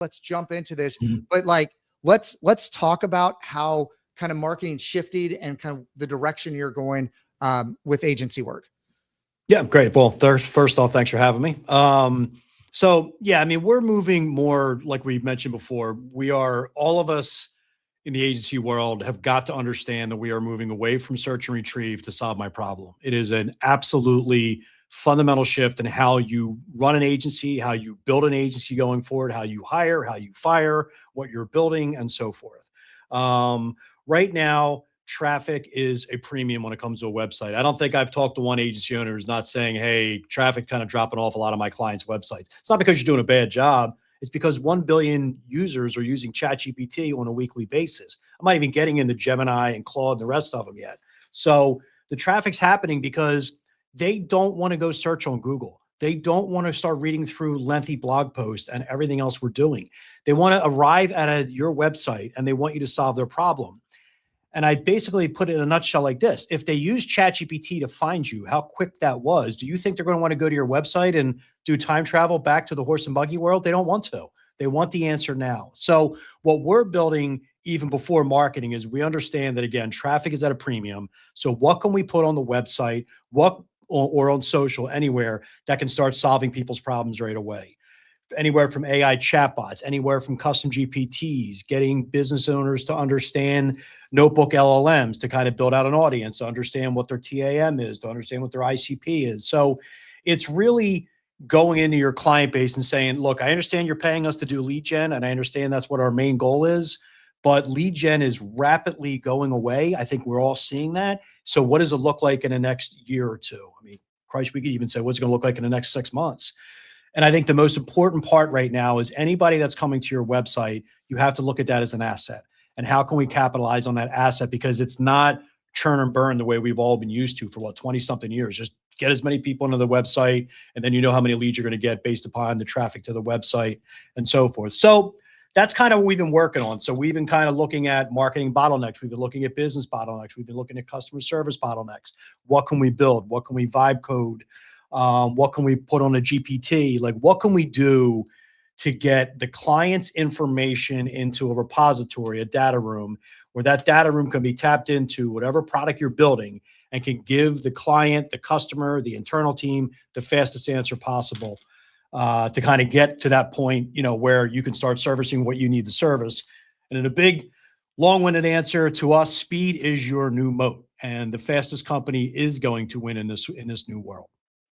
let's jump into this. Mhm. But like, let's talk about how kind of marketing shifted and kind of the direction you're going with agency work. Yeah, great. Well, first off, thanks for having me. So yeah, I mean, we're moving more like we mentioned before. We are all of us in the agency world have got to understand that we are moving away from search and retrieve to solve my problem. It is an absolutely fundamental shift in how you run an agency, how you build an agency going forward, how you hire, how you fire, what you're building, and so forth. Right now, traffic is a premium when it comes to a website. I don't think I've talked to one agency owner who's not saying, hey, traffic kind of dropping off a lot of my clients' websites. It's not because you're doing a bad job. It's because 1 billion users are using ChatGPT on a weekly basis. I'm not even getting into Gemini and Claude and the rest of them yet. So the traffic's happening because they don't want to go search on Google. They don't want to start reading through lengthy blog posts and everything else we're doing. They want to arrive at your website and they want you to solve their problem. And I basically put it in a nutshell like this. If they use ChatGPT to find you, how quick that was, do you think they're going to want to go to your website and do time travel back to the horse and buggy world? They don't want to. They want the answer now. So what we're building even before marketing is we understand that, again, traffic is at a premium. So what can we put on the website, or on social, anywhere that can start solving people's problems right away? Anywhere from AI chatbots, anywhere from custom GPTs, getting business owners to understand notebook LLMs to kind of build out an audience, to understand what their TAM is, to understand what their ICP is. So it's really going into your client base and saying, look, I understand you're paying us to do lead gen, and I understand that's what our main goal is, but lead gen is rapidly going away. I think we're all seeing that. So what does it look like in the next year or two? I mean, Christ, we could even say what's it going to look like in the next 6 months. And I think the most important part right now is anybody that's coming to your website, you have to look at that as an asset. And how can we capitalize on that asset? Because it's not churn and burn the way we've all been used to for 20 something years. Just get as many people into the website, and then you know how many leads you're going to get based upon the traffic to the website and so forth. So that's kind of what we've been working on. So we've been kind of looking at marketing bottlenecks. We've been looking at business bottlenecks. We've been looking at customer service bottlenecks. What can we build? What can we vibe code? What can we put on a GPT? Like, what can we do to get the client's information into a repository, a data room, where that data room can be tapped into whatever product you're building and can give the client, the customer, the internal team, the fastest answer possible to kind of get to that point, where you can start servicing what you need to service. And in a big, long-winded answer to us, speed is your new moat, and the fastest company is going to win in this new world.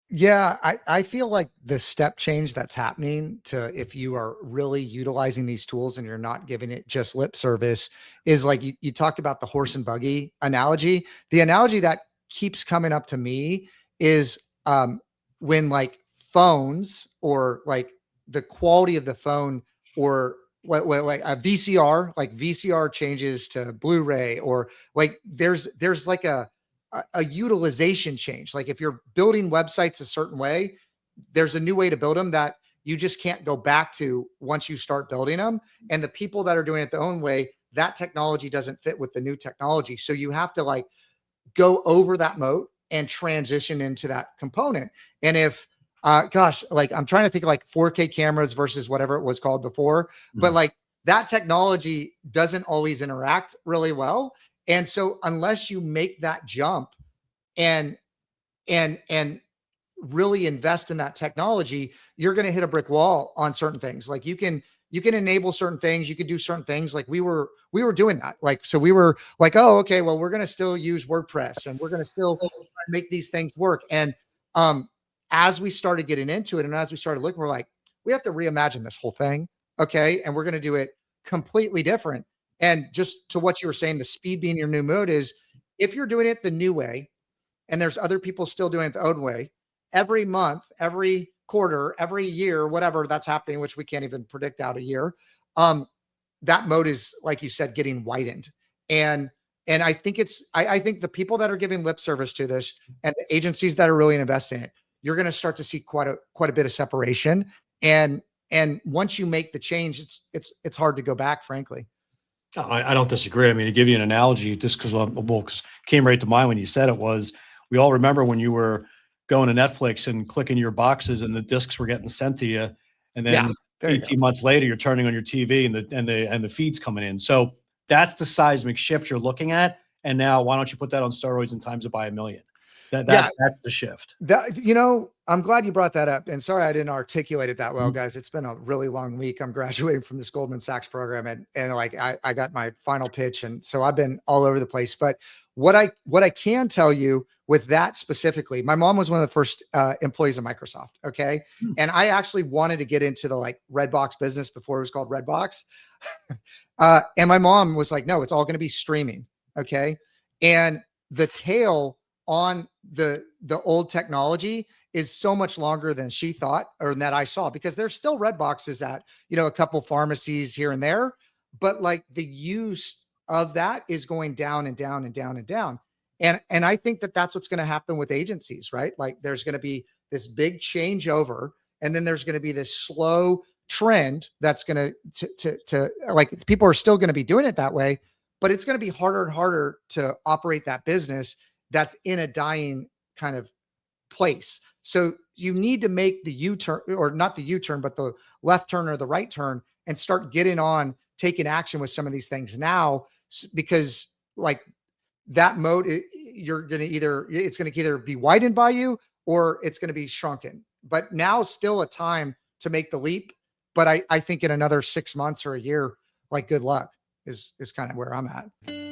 Yeah, I feel like the step change that's happening to, if you are really utilizing these tools and you're not giving it just lip service, is like you talked about the horse and buggy analogy. The analogy that keeps coming up to me is when like phones, or like the quality of the phone, or what like a VCR, like VCR changes to Blu-ray, or like there's like a utilization change. Like if you're building websites a certain way, there's a new way to build them that you just can't go back to once you start building them. And the people that are doing it their own way, that technology doesn't fit with the new technology. So you have to like go over that moat and transition into that component. And if, gosh, like I'm trying to think of like 4K cameras versus whatever it was called before, but like that technology doesn't always interact really well. And so unless you make that jump and really invest in that technology, you're going to hit a brick wall on certain things. Like you can enable certain things, you could do certain things. Like we were doing that. Like, so we were like, oh, okay, well, we're going to still use WordPress and we're going to still make these things work. And as we started getting into it and as we started looking, we're like, we have to reimagine this whole thing. Okay. And we're going to do it completely different. And just to what you were saying, the speed being your new mode is, if you're doing it the new way and there's other people still doing it the old way, every month, every quarter, every year, whatever that's happening, which we can't even predict out a year, that mode is, like you said, getting widened. And I think I think the people that are giving lip service to this and the agencies that are really investing in it, you're going to start to see quite a bit of separation. And once you make the change, it's hard to go back, frankly. I don't disagree. I mean, to give you an analogy, just because came right to mind when you said it, was we all remember when you were going to Netflix and clicking your boxes and the discs were getting sent to you, and then There you go. 18 months later, you're turning on your TV and the feeds coming in. So that's the seismic shift you're looking at. And now why don't you put that on steroids and times it by a million? Yeah. That's the shift. I'm glad you brought that up. And sorry I didn't articulate it that well, Mhm. guys. It's been a really long week. I'm graduating from this Goldman Sachs program, and like I got my final pitch, and so I've been all over the place. But what I can tell you with that specifically, my mom was one of the first employees of Microsoft. Okay. Hmm. And I actually wanted to get into the like Redbox business before it was called Redbox. And my mom was like, no, it's all going to be streaming. Okay. And the tail on the old technology is so much longer than she thought or that I saw, because there's still red boxes at, a couple pharmacies here and there, but like the use of that is going down and down and down and down. And I think that that's what's going to happen with agencies, right? Like there's going to be this big changeover, and then there's going to be this slow trend that's going to like, people are still going to be doing it that way, but it's going to be harder and harder to operate that business that's in a dying kind of place. So you need to make the U-turn, or not the U-turn, but the left turn or the right turn, and start getting on, taking action with some of these things now, because like that moat, it's going to either be widened by you or it's going to be shrunken. But now still a time to make the leap. But I think in another 6 months or a year, like good luck is kind of where I'm at.